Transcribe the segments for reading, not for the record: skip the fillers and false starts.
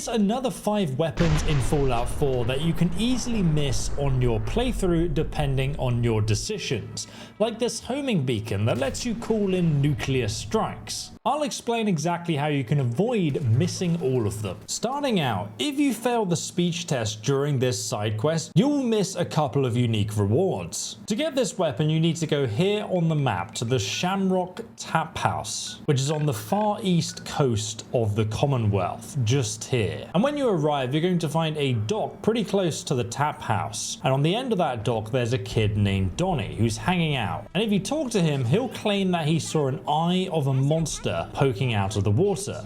Here's another 5 weapons in Fallout 4 that you can easily miss on your playthrough depending on your decisions, like this homing beacon that lets you call in nuclear strikes. I'll explain exactly how you can avoid missing all of them. Starting out, if you fail the speech test during this side quest, you'll miss a couple of unique rewards. To get this weapon, you need to go here on the map to the Shamrock Tap House, which is on the far east coast of the Commonwealth, just here. And when you arrive, you're going to find a dock pretty close to the tap house. And on the end of that dock, there's a kid named Donnie who's hanging out. And if you talk to him, he'll claim that he saw an eye of a monster poking out of the water.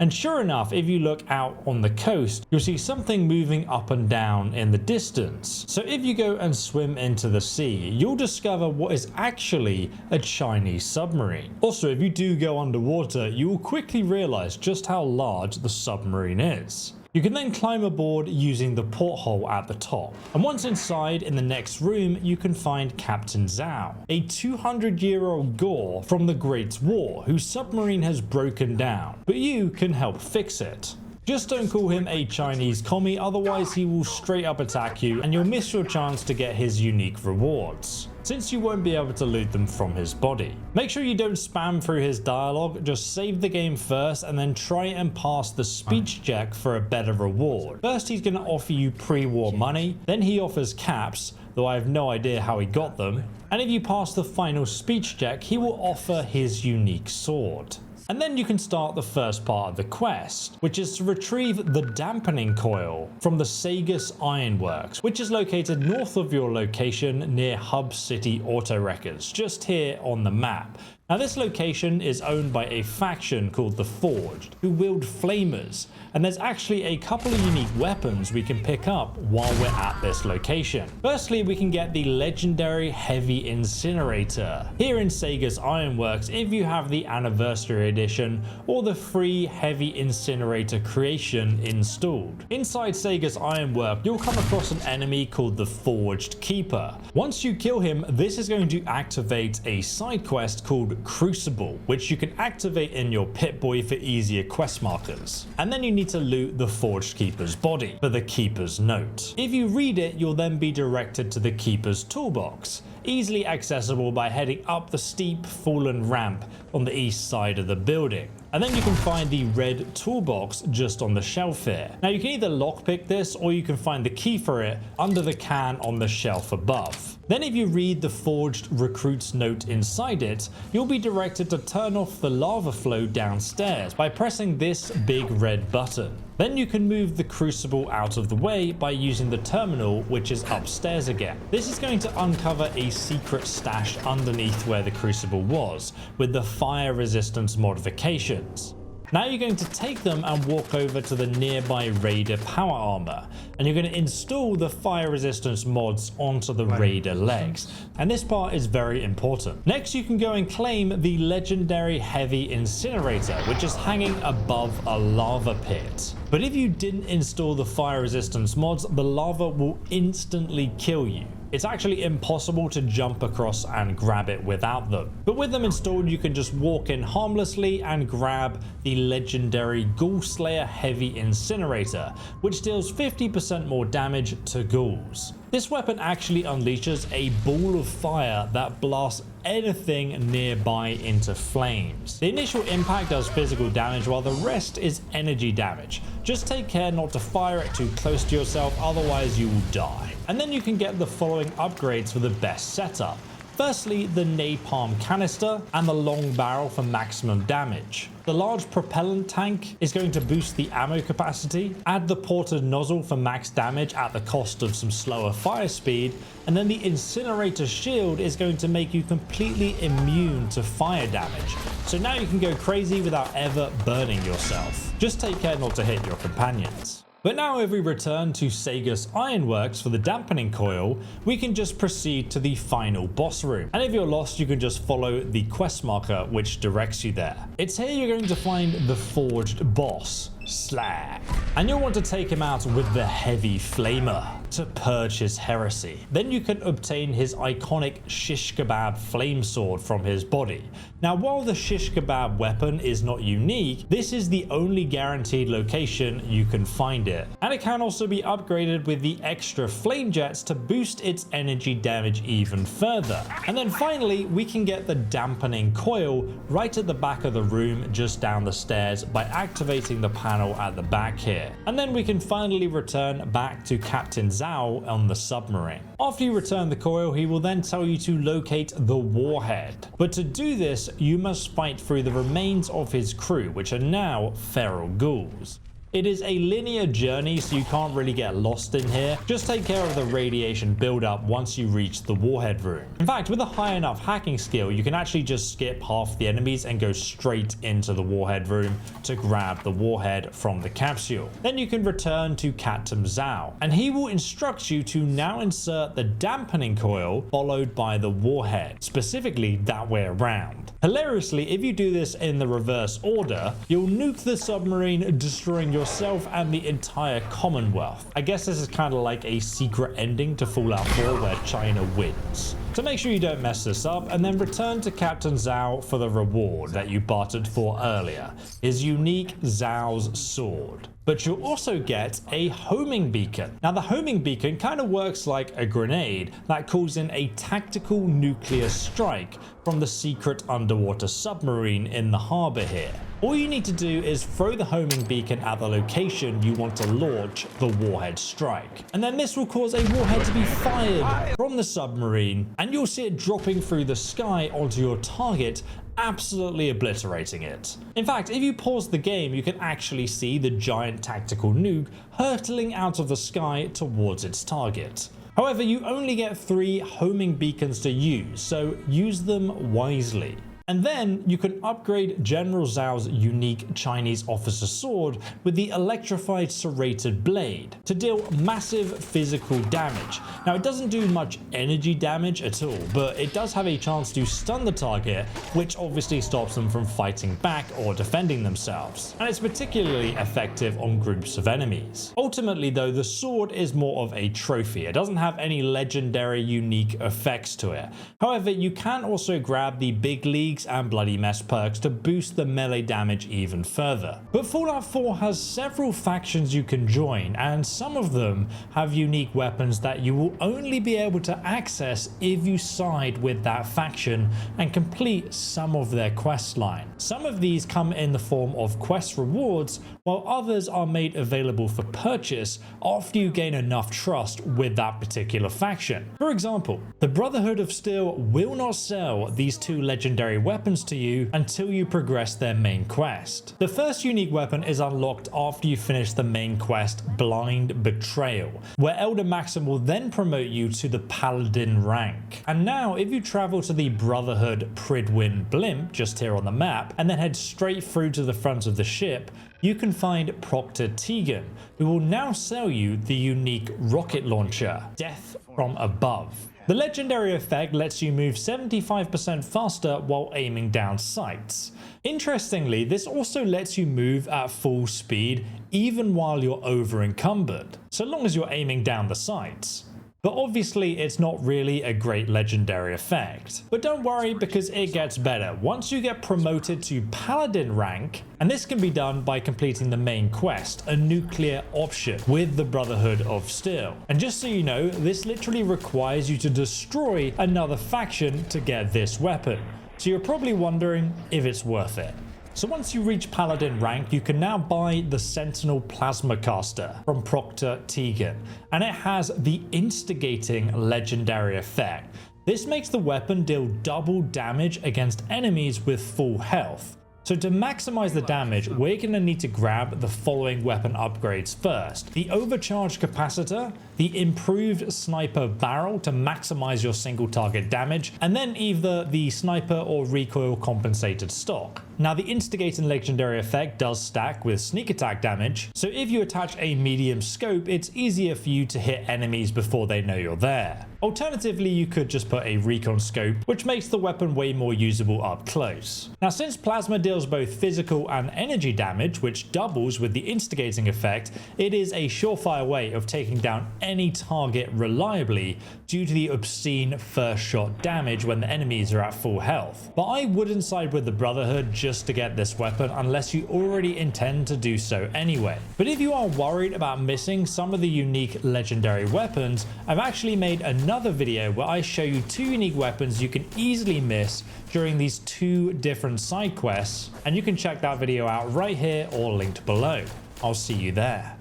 And sure enough, if you look out on the coast, you'll see something moving up and down in the distance. So if you go and swim into the sea, you'll discover what is actually a Chinese submarine. Also, if you do go underwater, you will quickly realize just how large the submarine is. You can then climb aboard using the porthole at the top. And once inside, in the next room, you can find Captain Zhao, a 200-year-old Gore from the Great War whose submarine has broken down, but you can help fix it. Just don't call him a Chinese commie, otherwise he will straight up attack you and you'll miss your chance to get his unique rewards, since you won't be able to loot them from his body. Make sure you don't spam through his dialogue, just save the game first and then try and pass the speech check for a better reward. First he's going to offer you pre-war money, then he offers caps, though I have no idea how he got them, and if you pass the final speech check he will offer his unique sword. And then you can start the first part of the quest, which is to retrieve the dampening coil from the Sagus Ironworks, which is located north of your location near Hub City Auto Wreckers, just here on the map. Now this location is owned by a faction called the Forged, who wield flamers, and there's actually a couple of unique weapons we can pick up while we're at this location. Firstly, we can get the legendary Heavy Incinerator here in Sagus Ironworks if you have the Anniversary Edition or the free Heavy Incinerator creation installed. Inside Sagus Ironwork, you'll come across an enemy called the Forged Keeper. Once you kill him, this is going to activate a side quest called Crucible, which you can activate in your Pip-Boy for easier quest markers. And then you need to loot the Forged Keeper's body for the Keeper's note. If you read it, you'll then be directed to the Keeper's toolbox, easily accessible by heading up the steep fallen ramp on the east side of the building. And then you can find the red toolbox just on the shelf here. Now you can either lockpick this or you can find the key for it under the can on the shelf above. Then if you read the Forged Recruit's note inside it, you'll be directed to turn off the lava flow downstairs by pressing this big red button. Then you can move the Crucible out of the way by using the terminal, which is upstairs again. This is going to uncover a secret stash underneath where the Crucible was, with the fire resistance modifications. Now you're going to take them and walk over to the nearby Raider power armor, and you're going to install the fire resistance mods onto the Raider legs, and this part is very important. Next you can go and claim the legendary Heavy Incinerator, which is hanging above a lava pit. But if you didn't install the fire resistance mods, the lava will instantly kill you. It's actually impossible to jump across and grab it without them. But with them installed, you can just walk in harmlessly and grab the legendary Ghoul Slayer Heavy Incinerator, which deals 50% more damage to ghouls. This weapon actually unleashes a ball of fire that blasts anything nearby into flames. The initial impact does physical damage while the rest is energy damage. Just take care not to fire it too close to yourself, otherwise you will die. And then you can get the following upgrades for the best setup. Firstly, the napalm canister and the long barrel for maximum damage. The large propellant tank is going to boost the ammo capacity, add the ported nozzle for max damage at the cost of some slower fire speed, and then the incinerator shield is going to make you completely immune to fire damage. So now you can go crazy without ever burning yourself. Just take care not to hit your companions. But now if we return to Sagus Ironworks for the dampening coil, we can just proceed to the final boss room. And if you're lost, you can just follow the quest marker which directs you there. It's here you're going to find the Forged boss. Slag. And you'll want to take him out with the Heavy Flamer to purge his heresy. Then you can obtain his iconic Shishkebab flame sword from his body. Now, while the Shishkebab weapon is not unique, this is the only guaranteed location you can find it. And it can also be upgraded with the extra flame jets to boost its energy damage even further. And then finally, we can get the dampening coil right at the back of the room just down the stairs by activating the panel at the back here. And then we can finally return back to Captain Zhao on the submarine. After you return the coil, he will then tell you to locate the warhead. But to do this, you must fight through the remains of his crew, which are now feral ghouls. It is a linear journey, so you can't really get lost in here. Just take care of the radiation buildup once you reach the warhead room. In fact, with a high enough hacking skill, you can actually just skip half the enemies and go straight into the warhead room to grab the warhead from the capsule. Then you can return to Captain Zhao, and he will instruct you to now insert the dampening coil followed by the warhead, specifically that way around. Hilariously, if you do this in the reverse order, you'll nuke the submarine, destroying yourself and the entire Commonwealth. I guess this is kind of like a secret ending to Fallout 4 where China wins. So make sure you don't mess this up, and then return to Captain Zhao for the reward that you bartered for earlier, his unique Zhao's sword. But you'll also get a homing beacon. Now, the homing beacon kind of works like a grenade that calls in a tactical nuclear strike from the secret underwater submarine in the harbor here. All you need to do is throw the homing beacon at the location you want to launch the warhead strike. And then this will cause a warhead to be fired from the submarine, and you'll see it dropping through the sky onto your target, absolutely obliterating it. In fact, if you pause the game, you can actually see the giant tactical nuke hurtling out of the sky towards its target. However, you only get 3 homing beacons to use, so use them wisely. And then you can upgrade General Zhao's unique Chinese officer sword with the electrified serrated blade to deal massive physical damage. Now, it doesn't do much energy damage at all, but it does have a chance to stun the target, which obviously stops them from fighting back or defending themselves. And it's particularly effective on groups of enemies. Ultimately though, the sword is more of a trophy. It doesn't have any legendary unique effects to it. However, you can also grab the Big League and Bloody Mess perks to boost the melee damage even further. But Fallout 4 has several factions you can join, and some of them have unique weapons that you will only be able to access if you side with that faction and complete some of their quest line. Some of these come in the form of quest rewards, while others are made available for purchase after you gain enough trust with that particular faction. For example, the Brotherhood of Steel will not sell these 2 legendary weapons to you until you progress their main quest. The first unique weapon is unlocked after you finish the main quest Blind Betrayal, where Elder Maxim will then promote you to the Paladin rank. And now if you travel to the Brotherhood Pridwin blimp just here on the map and then head straight through to the front of the ship, you can find Proctor Tegan, who will now sell you the unique rocket launcher, Death from Above. The legendary effect lets you move 75% faster while aiming down sights. Interestingly, this also lets you move at full speed even while you're over encumbered, so long as you're aiming down the sights. But obviously it's not really a great legendary effect. But don't worry, because it gets better once you get promoted to Paladin rank, and this can be done by completing the main quest, a nuclear option with the Brotherhood of Steel. And just so you know, this literally requires you to destroy another faction to get this weapon. So you're probably wondering if it's worth it. So once you reach Paladin rank, you can now buy the Sentinel Plasma Caster from Proctor Tegan, and it has the instigating legendary effect. This makes the weapon deal double damage against enemies with full health. So to maximize the damage, we're going to need to grab the following weapon upgrades first: the overcharged capacitor, the improved sniper barrel to maximize your single target damage, and then either the sniper or recoil compensated stock. Now the instigating legendary effect does stack with sneak attack damage, so if you attach a medium scope, it's easier for you to hit enemies before they know you're there. Alternatively, you could just put a recon scope, which makes the weapon way more usable up close. Now since plasma deals both physical and energy damage, which doubles with the instigating effect, it is a surefire way of taking down any target reliably due to the obscene first shot damage when the enemies are at full health. But I wouldn't side with the Brotherhood just to get this weapon unless you already intend to do so anyway. But if you are worried about missing some of the unique legendary weapons, I've actually made another video where I show you 2 unique weapons you can easily miss during these 2 different side quests, and you can check that video out right here or linked below. I'll see you there.